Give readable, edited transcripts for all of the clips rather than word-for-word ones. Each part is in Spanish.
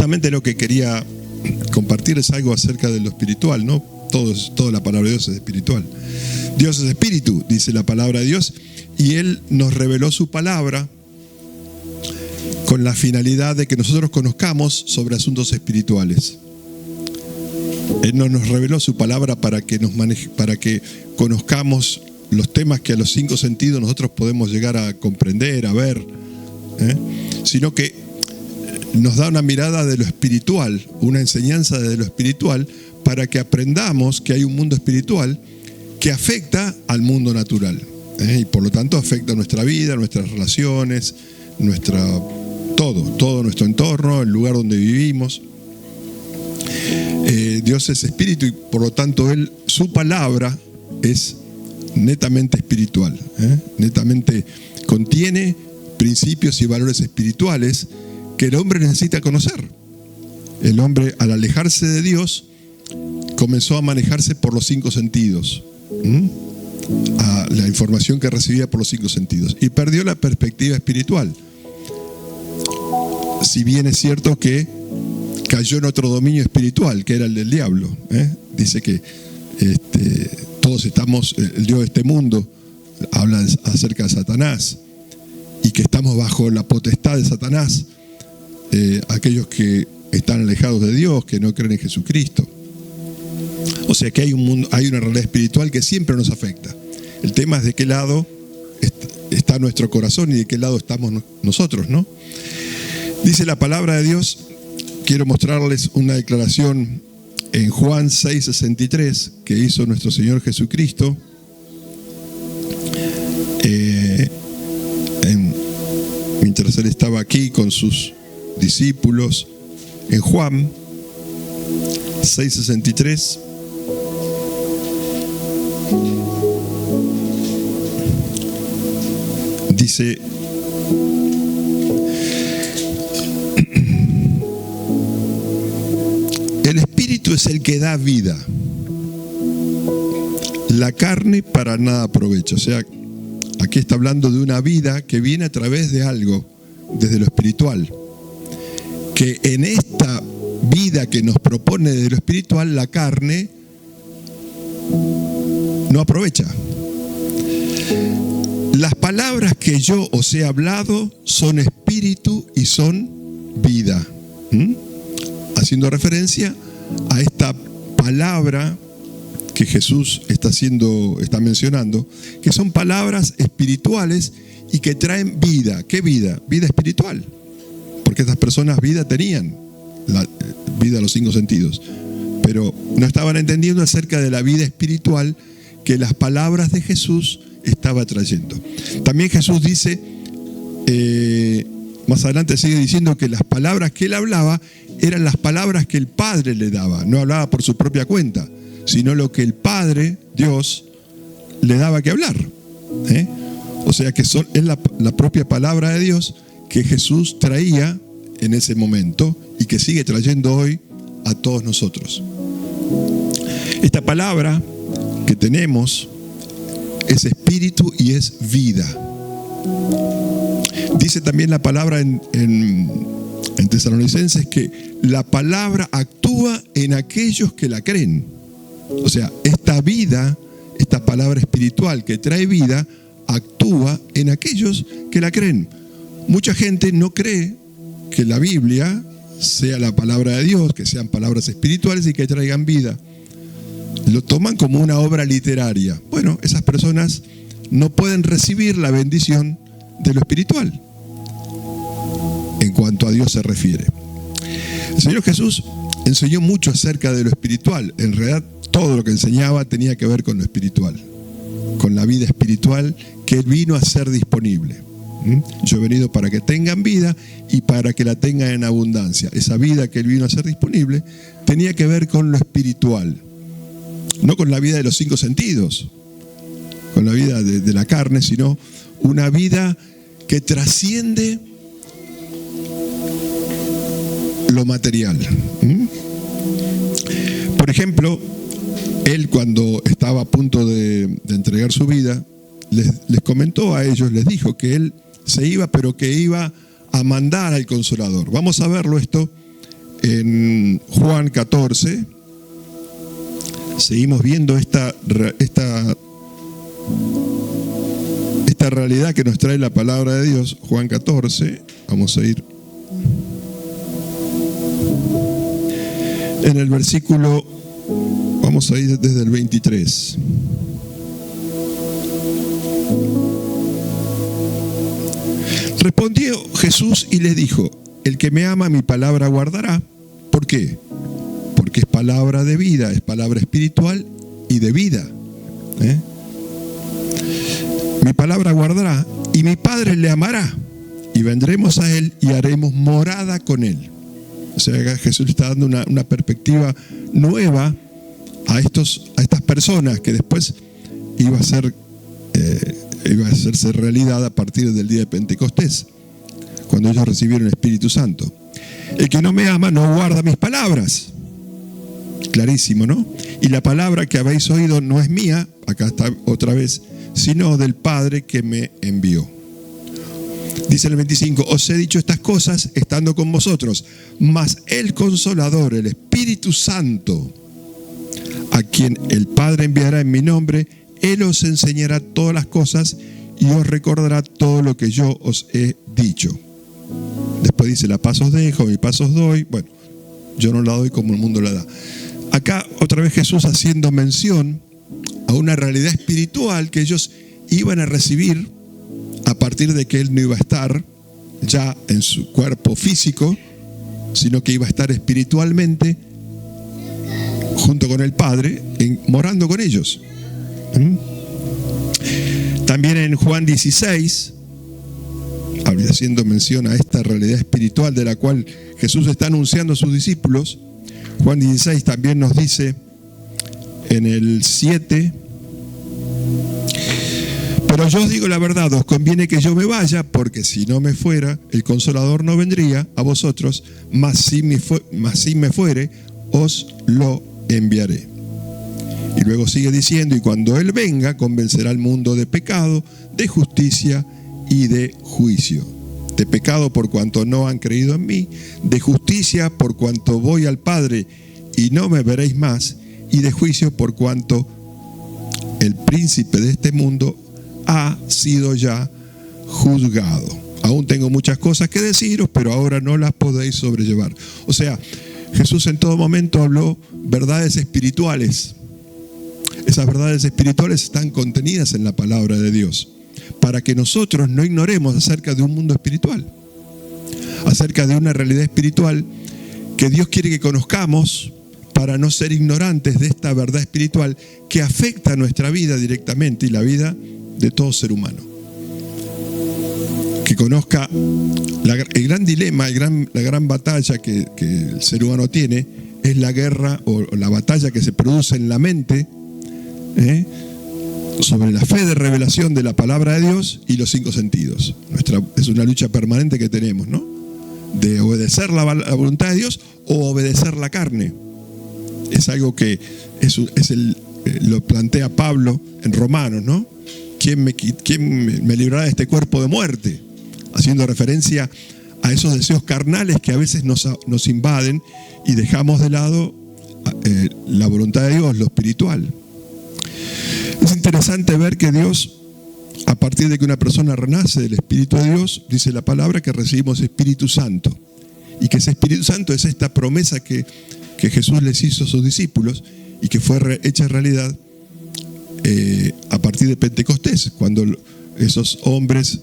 justamente lo que quería compartir es algo acerca de lo espiritual, ¿no? Toda la palabra de Dios es espiritual. Dios es espíritu, dice la palabra de Dios, y Él nos reveló su palabra con la finalidad de que nosotros conozcamos sobre asuntos espirituales. Él no nos reveló su palabra para que conozcamos los temas que a los 5 sentidos nosotros podemos llegar a comprender, a ver, sino que nos da una mirada de lo espiritual, una enseñanza de lo espiritual, para que aprendamos que hay un mundo espiritual que afecta al mundo natural, y por lo tanto afecta nuestra vida, nuestras relaciones, todo nuestro entorno, el lugar donde vivimos. Dios es espíritu y por lo tanto su palabra es netamente espiritual, netamente contiene principios y valores espirituales que el hombre necesita conocer. El hombre, al alejarse de Dios, comenzó a manejarse por los 5 sentidos, a la información que recibía por los 5 sentidos, y perdió la perspectiva espiritual. Si bien es cierto que cayó en otro dominio espiritual, que era el del diablo. Dice que todos estamos, el Dios de este mundo habla acerca de Satanás, y que estamos bajo la potestad de Satanás, aquellos que están alejados de Dios, que no creen en Jesucristo. O sea que hay un mundo, hay una realidad espiritual que siempre nos afecta. El tema es de qué lado está nuestro corazón y de qué lado estamos nosotros, ¿no? Dice la palabra de Dios, quiero mostrarles una declaración en Juan 6:63 que hizo nuestro Señor Jesucristo. Mientras Él estaba aquí con sus discípulos, en Juan 6:63, dice: el espíritu es el que da vida, la carne para nada aprovecha. O sea, aquí está hablando de una vida que viene a través de algo, desde lo espiritual, que en esta vida que nos propone desde lo espiritual, la carne no aprovecha. Las palabras que yo os he hablado son espíritu y son vida. Haciendo referencia a esta palabra que Jesús está mencionando, que son palabras espirituales y que traen vida. ¿Qué vida? Vida espiritual. Porque estas personas vida tenían, la vida a los 5 sentidos, pero no estaban entendiendo acerca de la vida espiritual que las palabras de Jesús estaba trayendo. También Jesús dice, más adelante sigue diciendo que las palabras que Él hablaba eran las palabras que el Padre le daba. No hablaba por su propia cuenta, sino lo que el Padre, Dios, le daba que hablar. O sea que es la propia palabra de Dios que Jesús traía en ese momento y que sigue trayendo hoy a todos nosotros. Esta palabra que tenemos es espíritu y es vida. Dice también la palabra en Tesalonicenses que la palabra actúa en aquellos que la creen. O sea, esta vida, esta palabra espiritual que trae vida, actúa en aquellos que la creen. Mucha gente no cree que la Biblia sea la palabra de Dios, que sean palabras espirituales y que traigan vida. Lo toman como una obra literaria. Bueno, esas personas no pueden recibir la bendición de lo espiritual en cuanto a Dios se refiere. El Señor Jesús enseñó mucho acerca de lo espiritual. En realidad, todo lo que enseñaba tenía que ver con lo espiritual, con la vida espiritual que Él vino a hacer disponible. Yo he venido para que tengan vida y para que la tengan en abundancia. Esa vida que Él vino a hacer disponible tenía que ver con lo espiritual, no con la vida de los 5 sentidos, con la vida de la carne, sino una vida que trasciende lo material. Por ejemplo, Él, cuando estaba a punto de entregar su vida, les comentó a ellos, les dijo que Él se iba, pero que iba a mandar al Consolador. Vamos a verlo esto en Juan 14, seguimos viendo esta realidad que nos trae la palabra de Dios. Juan 14, vamos a ir en el versículo, vamos a ir desde el 23. Respondió Jesús y les dijo: el que me ama, mi palabra guardará. ¿Por qué? Porque es palabra de vida, es palabra espiritual y de vida. Mi palabra guardará, y mi Padre le amará, y vendremos a él y haremos morada con él. O sea, Jesús está dando una perspectiva nueva a estas personas que después iba a hacerse realidad a partir del día de Pentecostés, cuando ellos recibieron el Espíritu Santo. El que no me ama no guarda mis palabras. Clarísimo, ¿no? Y la palabra que habéis oído no es mía, acá está otra vez, sino del Padre que me envió. Dice el 25: os he dicho estas cosas estando con vosotros, mas el Consolador, el Espíritu Santo, a quien el Padre enviará en mi nombre, Él os enseñará todas las cosas y os recordará todo lo que yo os he dicho. Después dice: la paz os dejo, mi paz os doy. Bueno, yo no la doy como el mundo la da. Acá otra vez Jesús haciendo mención a una realidad espiritual que ellos iban a recibir a partir de que Él no iba a estar ya en su cuerpo físico, sino que iba a estar espiritualmente junto con el Padre, morando con ellos. También en Juan 16, haciendo mención a esta realidad espiritual de la cual Jesús está anunciando a sus discípulos, Juan 16 también nos dice en el 7: pero yo os digo la verdad, os conviene que yo me vaya, porque si no me fuera, el Consolador no vendría a vosotros, mas si me fuere, os lo enviaré. Y luego sigue diciendo: y cuando Él venga, convencerá al mundo de pecado, de justicia y de juicio. De pecado por cuanto no han creído en mí, de justicia por cuanto voy al Padre y no me veréis más, y de juicio por cuanto el príncipe de este mundo ha sido ya juzgado. Aún tengo muchas cosas que deciros, pero ahora no las podéis sobrellevar. O sea, Jesús en todo momento habló verdades espirituales. Esas verdades espirituales están contenidas en la palabra de Dios, para que nosotros no ignoremos acerca de un mundo espiritual, acerca de una realidad espiritual que Dios quiere que conozcamos, para no ser ignorantes de esta verdad espiritual que afecta nuestra vida directamente y la vida de todo ser humano. Que conozca el gran dilema, la gran batalla que el ser humano tiene, es la guerra o la batalla que se produce en la mente, sobre la fe de revelación de la palabra de Dios y los 5 sentidos. Es una lucha permanente que tenemos, ¿no? De obedecer la voluntad de Dios o obedecer la carne. Es algo que lo plantea Pablo en Romanos, ¿no? ¿Quién me librará de este cuerpo de muerte? Haciendo referencia a esos deseos carnales que a veces nos invaden y dejamos de lado la voluntad de Dios, lo espiritual. Es interesante ver que Dios, a partir de que una persona renace del Espíritu de Dios, dice la palabra que recibimos Espíritu Santo. Y que ese Espíritu Santo es esta promesa que Jesús les hizo a sus discípulos y que fue hecha realidad a partir de Pentecostés, cuando esos hombres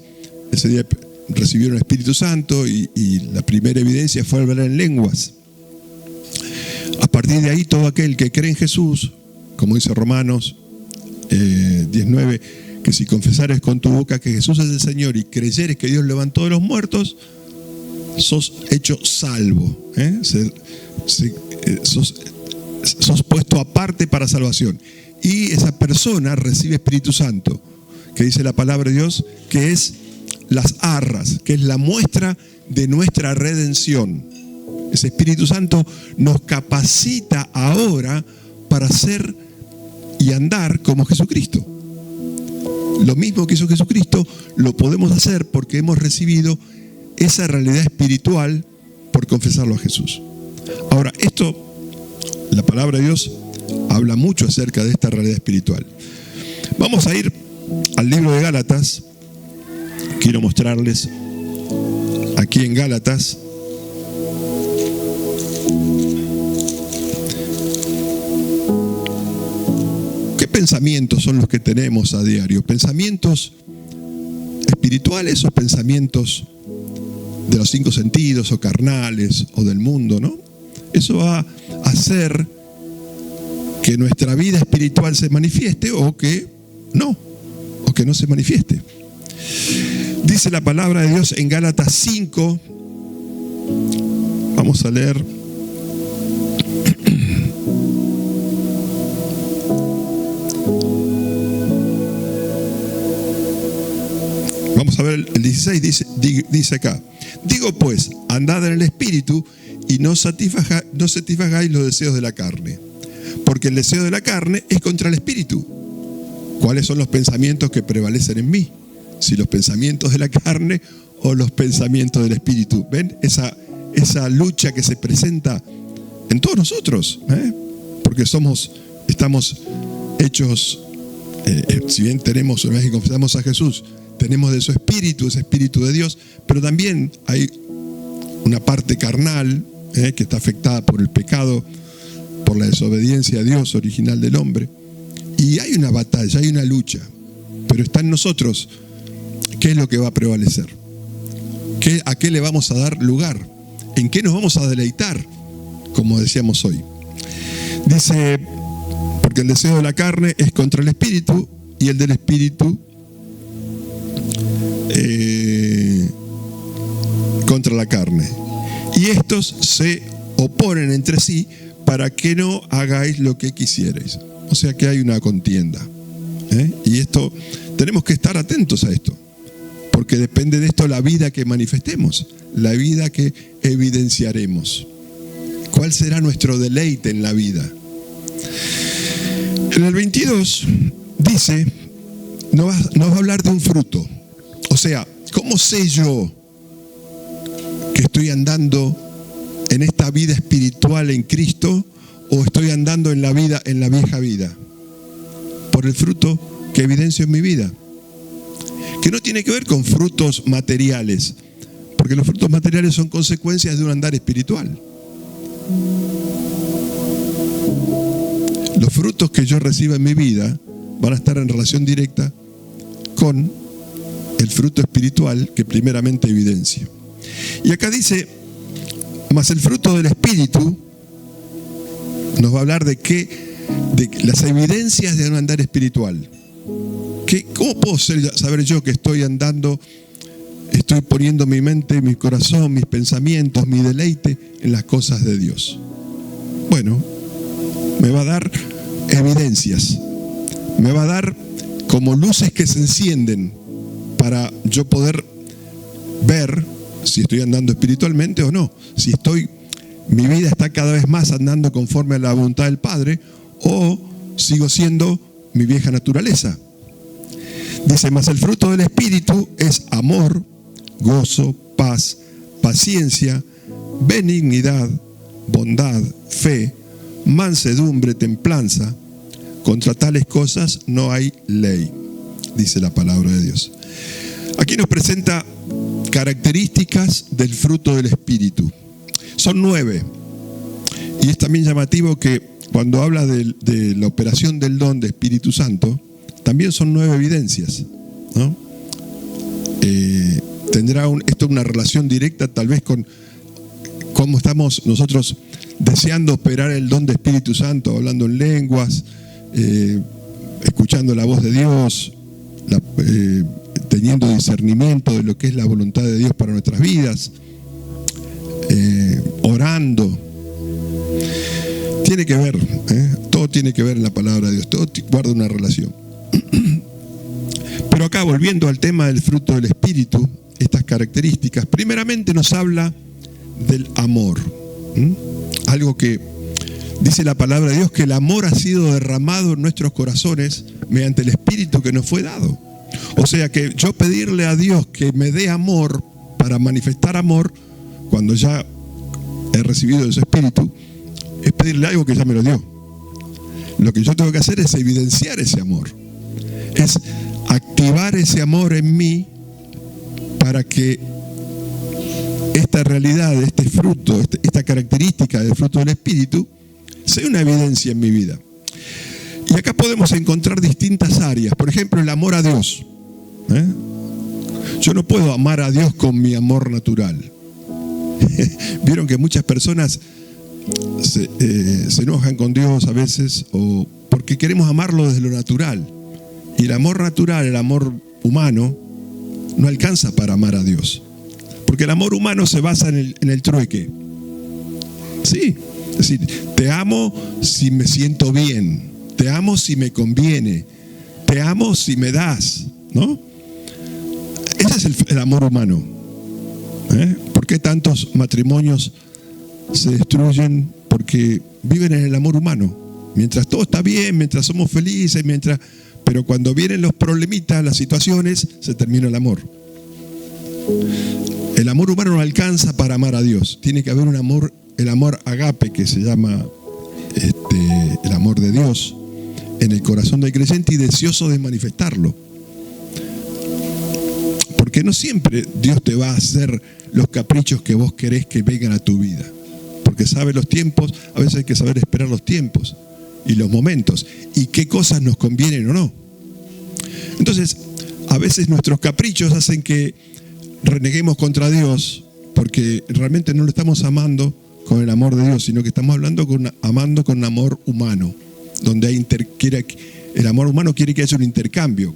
ese día recibieron el Espíritu Santo y la primera evidencia fue hablar en lenguas. A partir de ahí, todo aquel que cree en Jesús, como dice Romanos 19, que si confesares con tu boca que Jesús es el Señor y creyeres que Dios levantó de los muertos, sos hecho salvo, sos puesto aparte para salvación. Y esa persona recibe Espíritu Santo, que dice la palabra de Dios, que es las arras, que es la muestra de nuestra redención. Ese Espíritu Santo nos capacita ahora para ser y andar como Jesucristo. Lo mismo que hizo Jesucristo lo podemos hacer porque hemos recibido esa realidad espiritual por confesarlo a Jesús. Ahora, la palabra de Dios habla mucho acerca de esta realidad espiritual. Vamos a ir al libro de Gálatas. Quiero mostrarles aquí en Gálatas. ¿Qué pensamientos son los que tenemos a diario? ¿Pensamientos espirituales o pensamientos de los 5 sentidos o carnales o del mundo, no? Eso va a hacer que nuestra vida espiritual se manifieste o que no se manifieste. Dice la palabra de Dios en Gálatas 5, vamos a leer. Vamos a ver el 16, dice acá: digo pues, andad en el Espíritu y no satisfagáis los deseos de la carne, porque el deseo de la carne es contra el Espíritu. ¿Cuáles son los pensamientos que prevalecen en mí? Si los pensamientos de la carne o los pensamientos del Espíritu. ¿Ven? Esa lucha que se presenta en todos nosotros, porque estamos hechos, si bien tenemos, una vez que confesamos a Jesús, tenemos de su Espíritu, ese Espíritu de Dios, pero también hay una parte carnal que está afectada por el pecado, por la desobediencia a Dios original del hombre. Y hay una batalla, hay una lucha, pero está en nosotros. ¿Qué es lo que va a prevalecer? ¿A qué le vamos a dar lugar? ¿En qué nos vamos a deleitar? Como decíamos hoy. Dice, porque el deseo de la carne es contra el Espíritu y el del Espíritu contra la carne. Y estos se oponen entre sí para que no hagáis lo que quisierais. O sea que hay una contienda. Y esto, tenemos que estar atentos a esto, porque depende de esto la vida que manifestemos, la vida que evidenciaremos. ¿Cuál será nuestro deleite en la vida? En el 22 dice, nos va a hablar de un fruto. O sea, ¿cómo sé yo que estoy andando en esta vida espiritual en Cristo o estoy andando en la vieja vida? Por el fruto que evidencio en mi vida, que no tiene que ver con frutos materiales, porque los frutos materiales son consecuencias de un andar espiritual. Los frutos que yo reciba en mi vida van a estar en relación directa con el fruto espiritual que primeramente evidencio. Y acá dice, mas el fruto del Espíritu nos va a hablar de las evidencias de un andar espiritual. ¿Cómo puedo saber yo que estoy andando, estoy poniendo mi mente, mi corazón, mis pensamientos, mi deleite en las cosas de Dios? Bueno, me va a dar evidencias, me va a dar como luces que se encienden para yo poder ver si estoy andando espiritualmente o no, si mi vida está cada vez más andando conforme a la voluntad del Padre o sigo siendo mi vieja naturaleza. Dice, mas el fruto del Espíritu es amor, gozo, paz, paciencia, benignidad, bondad, fe, mansedumbre, templanza. Contra tales cosas no hay ley, dice la palabra de Dios. Aquí nos presenta características del fruto del Espíritu. Son 9. Y es también llamativo que cuando habla de la operación del don de Espíritu Santo, también son 9 evidencias, ¿no? Tendrá esto una relación directa tal vez con cómo estamos nosotros deseando operar el don de Espíritu Santo, hablando en lenguas, escuchando la voz de Dios, teniendo discernimiento de lo que es la voluntad de Dios para nuestras vidas, orando. Tiene que ver, todo tiene que ver en la palabra de Dios, todo guarda una relación. Pero acá, volviendo al tema del fruto del Espíritu, estas características, primeramente nos habla del amor. Algo que dice la palabra de Dios, que el amor ha sido derramado en nuestros corazones mediante el Espíritu que nos fue dado. O sea que yo pedirle a Dios que me dé amor para manifestar amor, cuando ya he recibido de su Espíritu, es pedirle algo que ya me lo dio. Lo que yo tengo que hacer es evidenciar ese amor. Es activar ese amor en mí para que esta realidad, este fruto, esta característica del fruto del Espíritu sea una evidencia en mi vida. Y acá podemos encontrar distintas áreas. Por ejemplo, el amor a Dios. Yo no puedo amar a Dios con mi amor natural. Vieron que muchas personas se enojan con Dios a veces o porque queremos amarlo desde lo natural. Y el amor natural, el amor humano, no alcanza para amar a Dios. Porque el amor humano se basa en el trueque. Sí, es decir, te amo si me siento bien, te amo si me conviene, te amo si me das, ¿no? Ese es el amor humano. ¿Por qué tantos matrimonios se destruyen? Porque viven en el amor humano. Mientras todo está bien, mientras somos felices, pero cuando vienen los problemitas, las situaciones, se termina el amor. El amor humano no alcanza para amar a Dios. Tiene que haber un amor, el amor agape, que se llama el amor de Dios, en el corazón del creyente y deseoso de manifestarlo. Porque no siempre Dios te va a hacer los caprichos que vos querés que vengan a tu vida. Porque sabe los tiempos, a veces hay que saber esperar los tiempos y los momentos y qué cosas nos convienen o no. Entonces, a veces nuestros caprichos hacen que reneguemos contra Dios porque realmente no lo estamos amando con el amor de Dios, sino que estamos amando con amor humano, donde el amor humano quiere que haya un intercambio.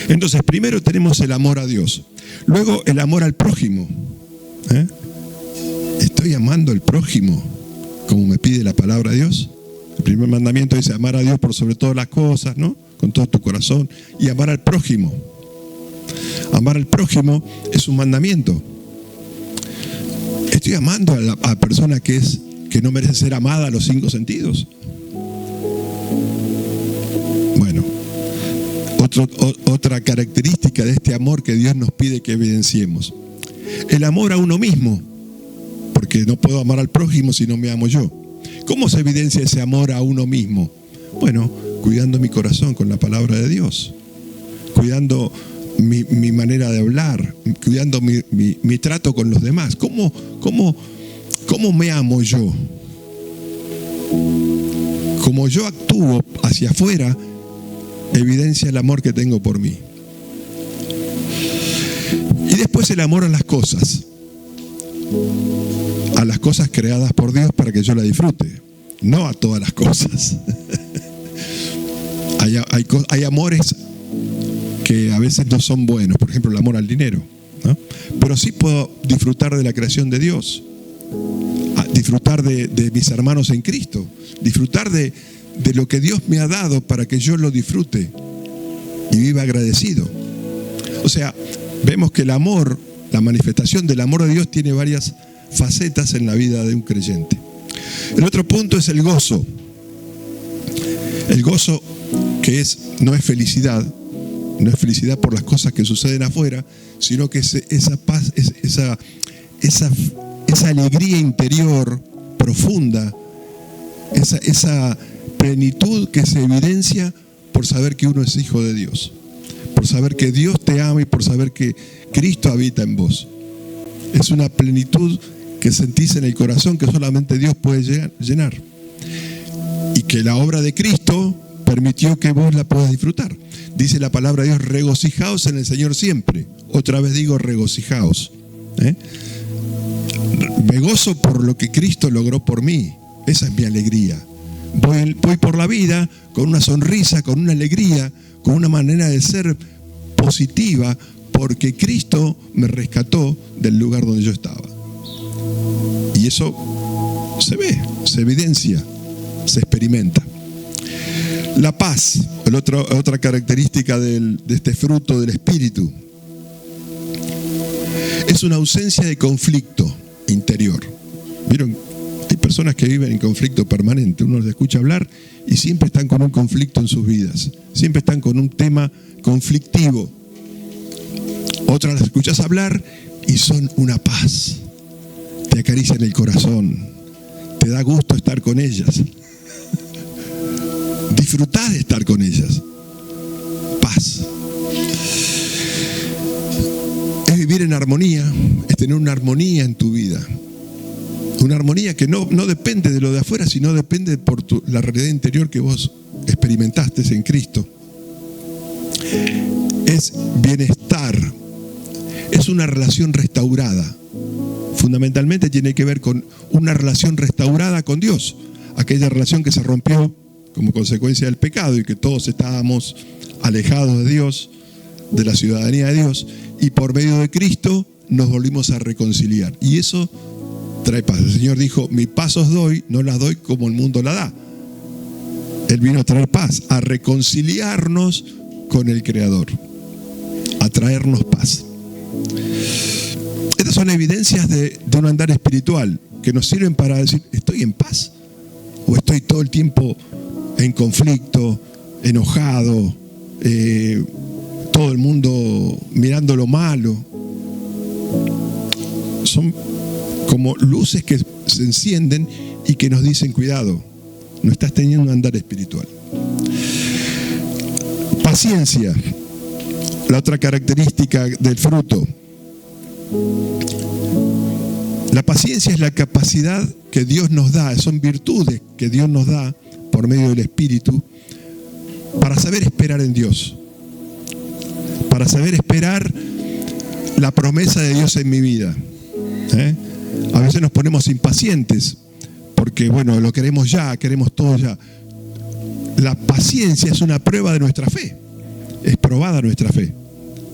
Entonces, primero tenemos el amor a Dios, luego el amor al prójimo. ¿Estoy amando al prójimo como me pide la palabra de Dios? El primer mandamiento dice amar a Dios por sobre todas las cosas, ¿no? Con todo tu corazón, y amar al prójimo. Amar al prójimo es un mandamiento. ¿Estoy amando a la persona que no merece ser amada a los 5 sentidos? Bueno, otra característica de este amor que Dios nos pide que evidenciemos. El amor a uno mismo, porque no puedo amar al prójimo si no me amo yo. ¿Cómo se evidencia ese amor a uno mismo? Bueno, cuidando mi corazón con la palabra de Dios, cuidando mi manera de hablar, cuidando mi trato con los demás. ¿Cómo me amo yo? Como yo actúo hacia afuera, evidencia el amor que tengo por mí. Y después el amor a las cosas creadas por Dios para que yo las disfrute, no a todas las cosas. Hay amores que a veces no son buenos, por ejemplo el amor al dinero, ¿no? Pero sí puedo disfrutar de la creación de Dios, disfrutar de mis hermanos en Cristo, disfrutar de lo que Dios me ha dado para que yo lo disfrute y viva agradecido. O sea, vemos que el amor, la manifestación del amor de Dios tiene varias facetas en la vida de un creyente. El otro punto es el gozo. El gozo que no es felicidad por las cosas que suceden afuera, sino que es esa paz, esa alegría interior profunda, esa plenitud que se evidencia por saber que uno es hijo de Dios, por saber que Dios te ama y por saber que Cristo habita en vos. Es una plenitud que sentís en el corazón que solamente Dios puede llenar. Y que la obra de Cristo permitió que vos la puedas disfrutar. Dice la palabra de Dios, regocijaos en el Señor siempre. Otra vez digo, regocijaos. Me gozo por lo que Cristo logró por mí. Esa es mi alegría. Voy por la vida con una sonrisa, con una alegría, con una manera de ser positiva, porque Cristo me rescató del lugar donde yo estaba. Y eso se ve, se evidencia, se experimenta. La paz, otra característica de este fruto del Espíritu, es una ausencia de conflicto interior. ¿Vieron? Hay personas que viven en conflicto permanente. Uno les escucha hablar y siempre están con un conflicto en sus vidas. Siempre están con un tema conflictivo. Otras las escuchas hablar y son una paz. te acarician el corazón, te da gusto estar con ellas. Disfrutá de estar con ellas. Paz. Es vivir en armonía, es tener una armonía en tu vida. Una armonía que no depende de lo de afuera, sino depende por la realidad interior que vos experimentaste en Cristo. Es bienestar, es una relación restaurada. Fundamentalmente tiene que ver con una relación restaurada con Dios. Aquella relación que se rompió como consecuencia del pecado y que todos estábamos alejados de Dios, de la ciudadanía de Dios, y por medio de Cristo nos volvimos a reconciliar. Y eso trae paz. El Señor dijo, mi paz os doy, no la doy como el mundo la da. Él vino a traer paz, a reconciliarnos con el Creador, a traernos paz. Estas son evidencias de un andar espiritual que nos sirven para decir, ¿estoy en paz? ¿O estoy todo el tiempo en conflicto, enojado, todo el mundo mirando lo malo? Son como luces que se encienden y que nos dicen, cuidado, no estás teniendo un andar espiritual. Paciencia, la otra característica del fruto. La paciencia es la capacidad que Dios nos da, son virtudes que Dios nos da por medio del Espíritu para saber esperar en Dios, para saber esperar la promesa de Dios en mi vida. A veces nos ponemos impacientes porque, bueno, lo queremos ya, queremos todo ya. La paciencia es una prueba de nuestra fe, es probada nuestra fe.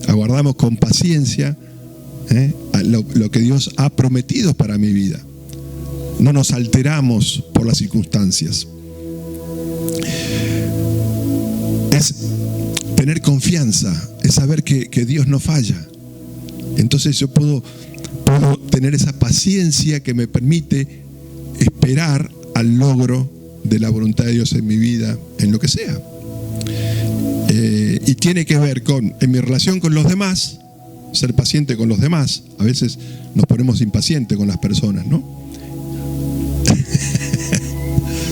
Aguardamos con paciencia lo que Dios ha prometido para mi vida. No nos alteramos por las circunstancias. Es tener confianza, es saber que Dios no falla. Entonces yo puedo tener esa paciencia que me permite esperar al logro de la voluntad de Dios en mi vida, en lo que sea. Y tiene que ver con, en mi relación con los demás, ser paciente con los demás. A veces nos ponemos impacientes con las personas, ¿no?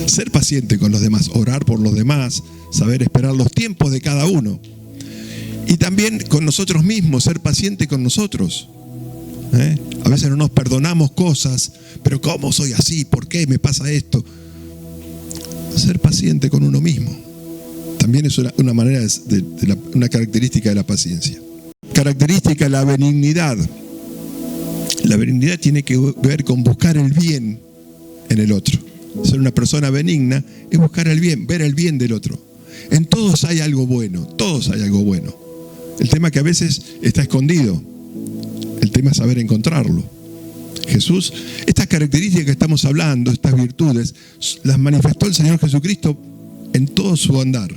Ser paciente con los demás, orar por los demás, saber esperar los tiempos de cada uno. Y también con nosotros mismos, ser paciente con nosotros. A veces no nos perdonamos cosas, pero ¿cómo soy así? ¿Por qué me pasa esto? Ser paciente con uno mismo también es una manera una característica de la paciencia. Característica, la benignidad. La benignidad tiene que ver con buscar el bien en el otro. Ser una persona benigna es buscar el bien, ver el bien del otro. En todos hay algo bueno, todos hay algo bueno. El tema es que a veces está escondido. El tema es saber encontrarlo. Jesús, estas características que estamos hablando, estas virtudes, las manifestó el Señor Jesucristo en todo su andar.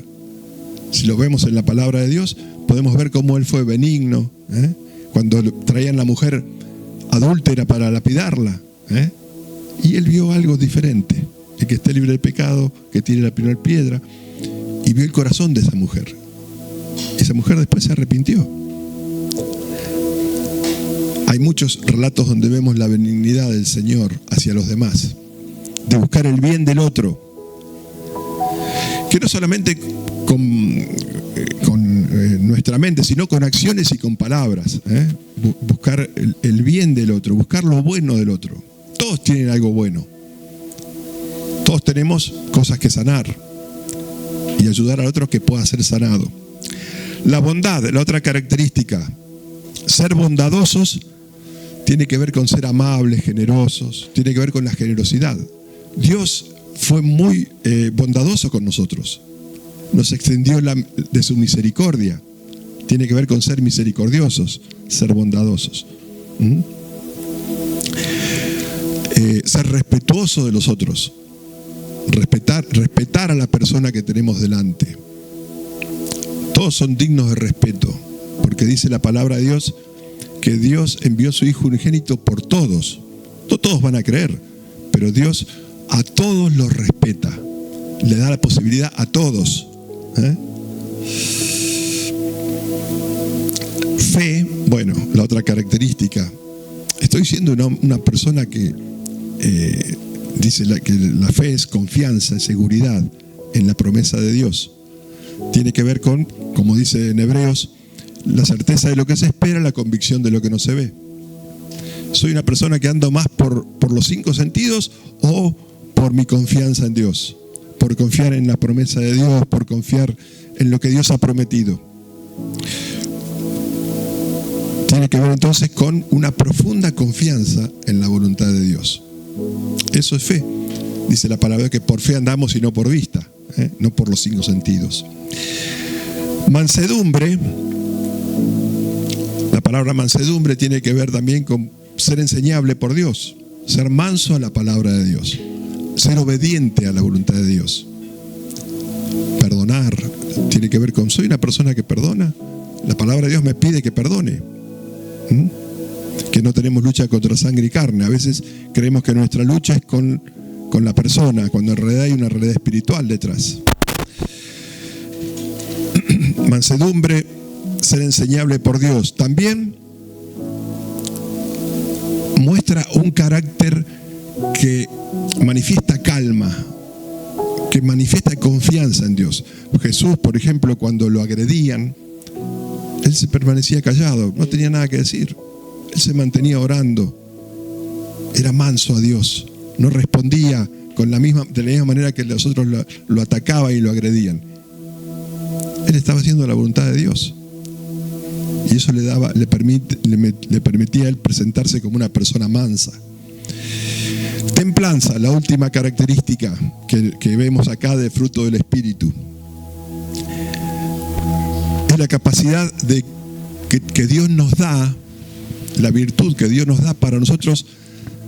Si lo vemos en la palabra de Dios, podemos ver cómo Él fue benigno, cuando traían la mujer adúltera para lapidarla, y Él vio algo diferente, el que esté libre de pecado, que tire la primera piedra, y vio el corazón de esa mujer. Esa mujer después se arrepintió. Hay muchos relatos donde vemos la benignidad del Señor hacia los demás, de buscar el bien del otro, que no solamente con nuestra mente, sino con acciones y con palabras. Buscar el bien del otro, buscar lo bueno del otro. Todos tienen algo bueno. Todos tenemos cosas que sanar y ayudar al otro que pueda ser sanado. La bondad, la otra característica. Ser bondadosos tiene que ver con ser amables, generosos, tiene que ver con la generosidad. Dios fue muy bondadoso con nosotros. Nos extendió de su misericordia. Tiene que ver con ser misericordiosos, ser bondadosos. Ser respetuoso de los otros. Respetar a la persona que tenemos delante. Todos son dignos de respeto, porque dice la palabra de Dios que Dios envió a su Hijo unigénito por todos. No todos van a creer, pero Dios a todos los respeta. Le da la posibilidad a todos. Fe, bueno, la otra característica. Estoy estoy siendo una persona que dice que la fe es confianza, es seguridad en la promesa de Dios. Tiene que ver con, como dice en Hebreos, la certeza de lo que se espera, la convicción de lo que no se ve. ¿Soy una persona que ando más por los 5 sentidos o por mi confianza en Dios? Por confiar en la promesa de Dios, por confiar en lo que Dios ha prometido. Tiene que ver entonces con una profunda confianza en la voluntad de Dios. Eso es fe. Dice la palabra que por fe andamos y no por vista, no por los 5 sentidos. Mansedumbre, la palabra mansedumbre tiene que ver también con ser enseñable por Dios, ser manso a la palabra de Dios, ser obediente a la voluntad de Dios. Perdonar tiene que ver con, soy una persona que perdona. La palabra de Dios me pide que perdone. Que no tenemos lucha contra sangre y carne. A veces creemos que nuestra lucha es con la persona, cuando en realidad hay una realidad espiritual detrás. Mansedumbre, ser enseñable por Dios. También muestra un carácter que manifiesta calma, que manifiesta confianza en Dios. Jesús, por ejemplo, cuando lo agredían, él se permanecía callado, no tenía nada que decir. Él se mantenía orando, era manso a Dios, no respondía de la misma manera que los otros lo atacaban y lo agredían. Él estaba haciendo la voluntad de Dios. Y eso le permitía a él presentarse como una persona mansa. Templanza, la última característica que vemos acá de fruto del Espíritu. Es la capacidad que Dios nos da, la virtud que Dios nos da para nosotros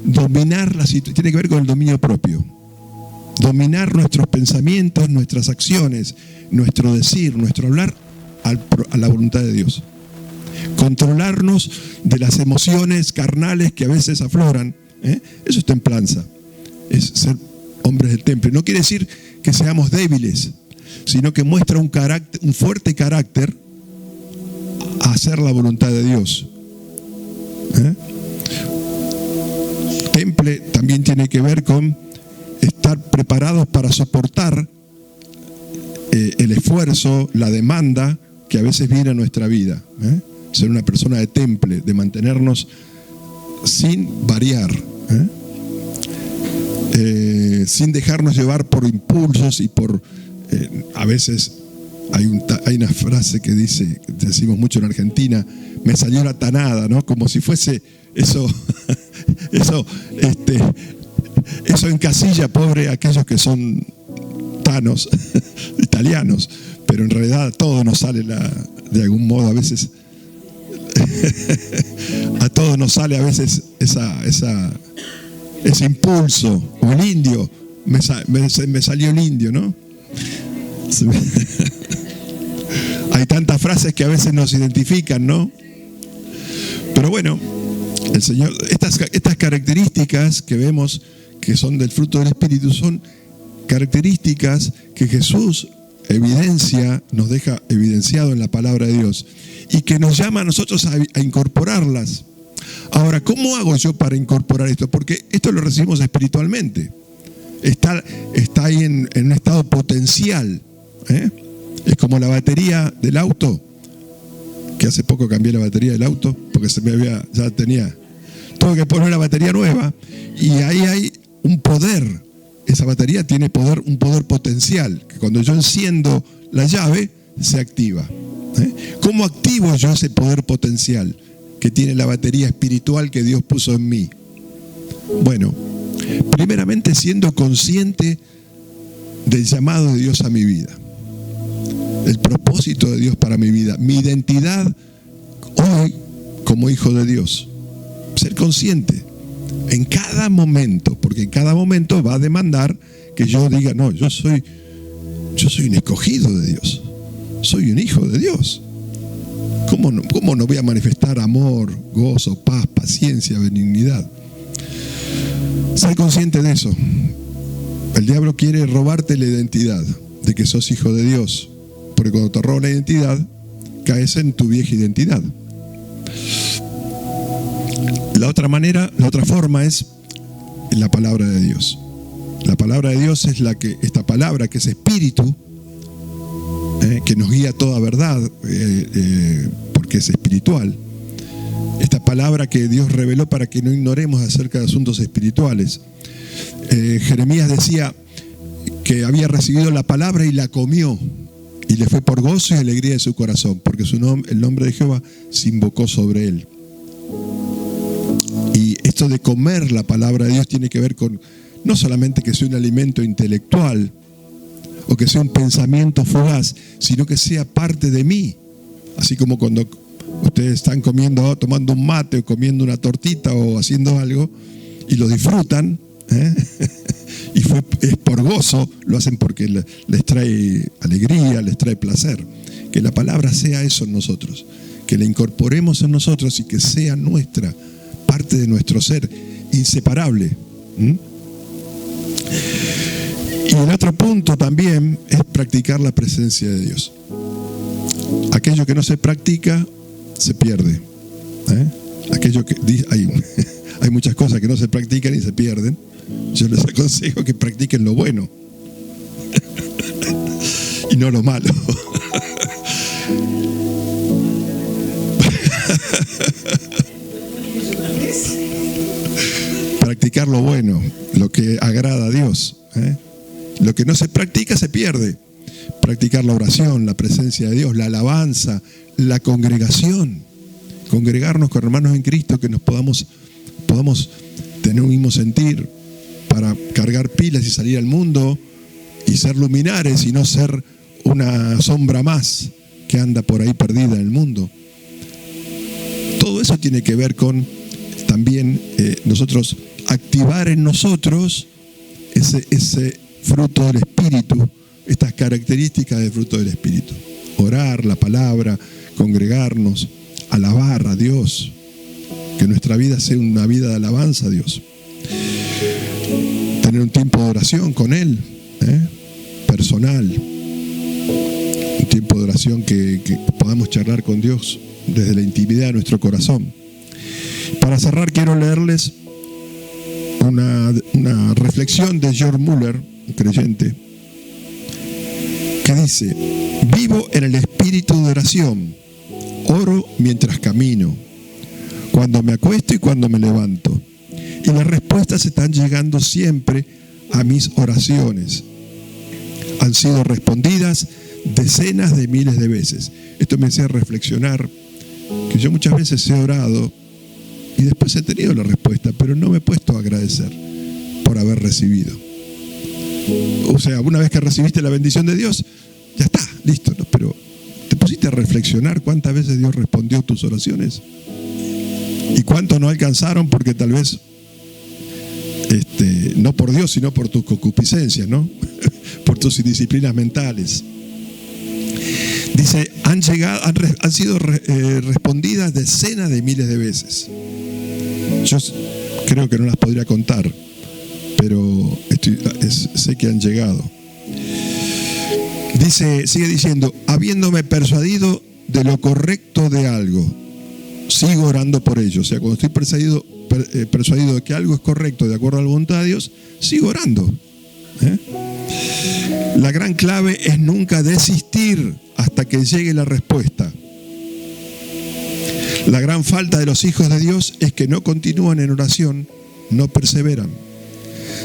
dominar la situación. Tiene que ver con el dominio propio. Dominar nuestros pensamientos, nuestras acciones, nuestro decir, nuestro hablar a la voluntad de Dios. Controlarnos de las emociones carnales que a veces afloran. Eso es templanza. Es ser hombres del temple. No quiere decir que seamos débiles, sino que muestra un fuerte carácter a hacer la voluntad de Dios. Temple también tiene que ver con estar preparados para soportar el esfuerzo, la demanda que a veces viene a nuestra vida. Ser una persona de temple, de mantenernos sin variar, sin dejarnos llevar por impulsos y por... a veces hay una frase que decimos mucho en Argentina, me salió la tanada, ¿no? Como si fuese eso, eso encasilla, pobre, aquellos que son tanos, italianos, pero en realidad a todos nos sale de algún modo a veces, a todos nos sale a veces ese impulso, o el indio, me salió el indio, ¿no? Hay tantas frases que a veces nos identifican, ¿no? Pero bueno, el Señor, estas características que vemos que son del fruto del Espíritu son características que Jesús nos deja evidenciado en la palabra de Dios y que nos llama a nosotros a incorporarlas. Ahora, ¿cómo hago yo para incorporar esto? Porque esto lo recibimos espiritualmente. Está ahí en un estado potencial. Es como la batería del auto, que hace poco cambié la batería del auto porque tuve que poner una batería nueva y ahí hay un poder. Esa batería tiene un poder potencial, que cuando yo enciendo la llave se activa. ¿Cómo activo yo ese poder potencial que tiene la batería espiritual que Dios puso en mí? Bueno, primeramente siendo consciente del llamado de Dios a mi vida, el propósito de Dios para mi vida, mi identidad hoy como hijo de Dios. Ser consciente en cada momento, porque en cada momento va a demandar que yo diga, no, yo soy un escogido de Dios, soy un hijo de Dios. ¿Cómo no voy a manifestar amor, gozo, paz, paciencia, benignidad? Ser consciente de eso. El diablo quiere robarte la identidad de que sos hijo de Dios, porque cuando te roba la identidad, caes en tu vieja identidad. La otra forma es la palabra de Dios. La palabra de Dios es esta palabra que es espíritu, que nos guía a toda verdad, porque es espiritual. Esta palabra que Dios reveló para que no ignoremos acerca de asuntos espirituales. Jeremías decía que había recibido la palabra y la comió, y le fue por gozo y alegría de su corazón, porque el nombre de Jehová se invocó sobre él. Y esto de comer la palabra de Dios tiene que ver con no solamente que sea un alimento intelectual o que sea un pensamiento fugaz, sino que sea parte de mí. Así como cuando ustedes están tomando un mate o comiendo una tortita o haciendo algo y lo disfrutan, y es por gozo, lo hacen porque les trae alegría, les trae placer. Que la palabra sea eso en nosotros, que la incorporemos en nosotros y que sea nuestra, parte de nuestro ser, inseparable. Y el otro punto también es practicar la presencia de Dios. Aquello que no se practica se pierde. Aquello que hay muchas cosas que no se practican y se pierden. Yo les aconsejo que practiquen lo bueno y no lo malo. Practicar lo bueno, lo que agrada a Dios. Lo que no se practica se pierde. Practicar la oración, la presencia de Dios, la alabanza, la congregación. Congregarnos con hermanos en Cristo, que nos podamos tener un mismo sentir para cargar pilas y salir al mundo y ser luminares y no ser una sombra más que anda por ahí perdida en el mundo. Todo eso tiene que ver con también nosotros activar en nosotros ese fruto del Espíritu, estas características del fruto del Espíritu. Orar, la palabra, congregarnos, alabar a Dios, que nuestra vida sea una vida de alabanza a Dios. Tener un tiempo de oración con Él, personal, un tiempo de oración que podamos charlar con Dios desde la intimidad de nuestro corazón. Para cerrar, quiero leerles una reflexión de George Muller, un creyente, que dice: vivo en el espíritu de oración, oro mientras camino, cuando me acuesto y cuando me levanto, y las respuestas están llegando siempre a mis oraciones. Han sido respondidas decenas de miles de veces. Esto me hacía reflexionar que yo muchas veces he orado y después he tenido la respuesta, pero no me he puesto a agradecer por haber recibido. O sea, una vez que recibiste la bendición de Dios, ya está, listo, ¿no? Pero ¿te pusiste a reflexionar cuántas veces Dios respondió tus oraciones? ¿Y cuántos no alcanzaron porque tal vez no por Dios, sino por tus concupiscencias, ¿no? Por tus indisciplinas mentales? Dice, han sido respondidas decenas de miles de veces. Yo creo que no las podría contar, pero sé que han llegado. Sigue diciendo, habiéndome persuadido de lo correcto de algo, sigo orando por ello. O sea, cuando estoy persuadido de que algo es correcto de acuerdo a la voluntad de Dios, sigo orando. La gran clave es nunca desistir hasta que llegue la respuesta. La gran falta de los hijos de Dios es que no continúan en oración, no perseveran.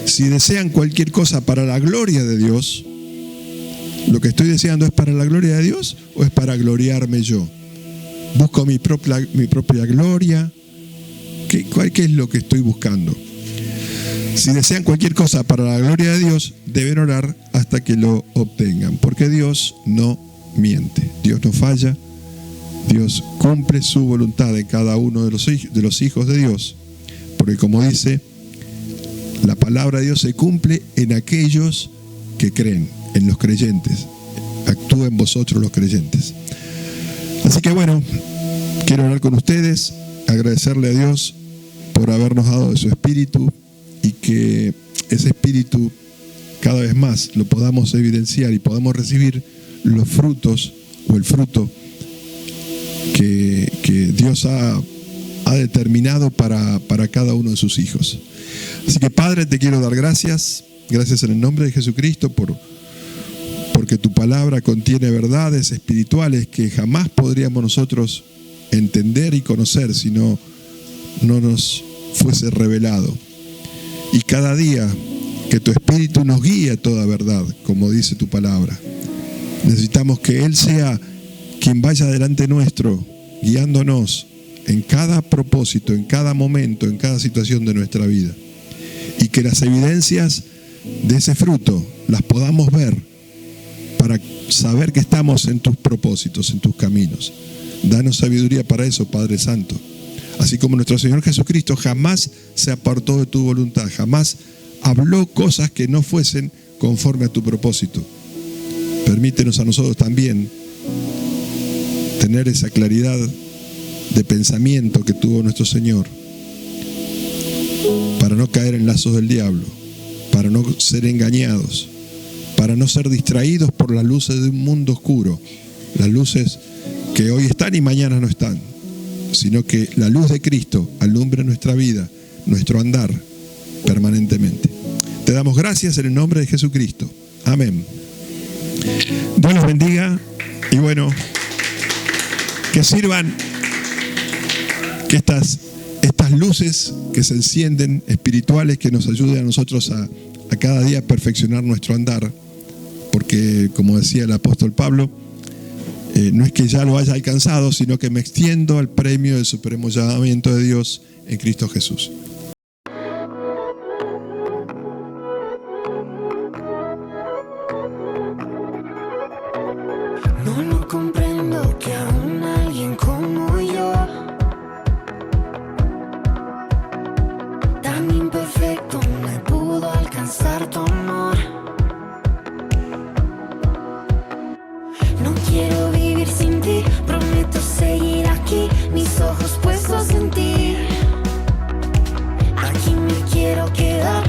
Si desean cualquier cosa para la gloria de Dios, ¿lo que estoy deseando es para la gloria de Dios o es para gloriarme yo? ¿Busco mi propia gloria? ¿Qué es lo que estoy buscando? Si desean cualquier cosa para la gloria de Dios, deben orar hasta que lo obtengan, porque Dios no miente, Dios no falla, Dios cumple su voluntad en cada uno de los hijos de Dios, porque como dice, la palabra de Dios se cumple en aquellos que creen, en los creyentes. Actúa en vosotros los creyentes. Así que bueno, quiero orar con ustedes, agradecerle a Dios por habernos dado de su espíritu y que ese espíritu cada vez más lo podamos evidenciar y podamos recibir los frutos o el fruto que Dios ha ha determinado para cada uno de sus hijos. Así que, Padre, te quiero dar gracias. Gracias en el nombre de Jesucristo porque tu palabra contiene verdades espirituales que jamás podríamos nosotros entender y conocer si no nos fuese revelado. Y cada día que tu Espíritu nos guíe a toda verdad, como dice tu palabra. Necesitamos que Él sea quien vaya delante nuestro, guiándonos en cada propósito, en cada momento, en cada situación de nuestra vida. Y que las evidencias de ese fruto las podamos ver para saber que estamos en tus propósitos, en tus caminos. Danos sabiduría para eso, Padre Santo. Así como nuestro Señor Jesucristo jamás se apartó de tu voluntad, jamás habló cosas que no fuesen conforme a tu propósito. Permítenos a nosotros también tener esa claridad de pensamiento que tuvo nuestro Señor, para no caer en lazos del diablo, para no ser engañados, para no ser distraídos por las luces de un mundo oscuro, las luces que hoy están y mañana no están, sino que la luz de Cristo alumbre nuestra vida, nuestro andar permanentemente. Te damos gracias en el nombre de Jesucristo. Amén. Dios los bendiga y bueno, que sirvan que estas luces que se encienden espirituales, que nos ayuden a nosotros a cada día perfeccionar nuestro andar, porque como decía el apóstol Pablo, no es que ya lo haya alcanzado, sino que me extiendo al premio del supremo llamamiento de Dios en Cristo Jesús. No lo comprendo que aún alguien como yo, tan imperfecto, me pudo alcanzar tu amor. No quiero vivir sin ti, prometo seguir aquí, mis ojos puestos en ti. Aquí me quiero quedar.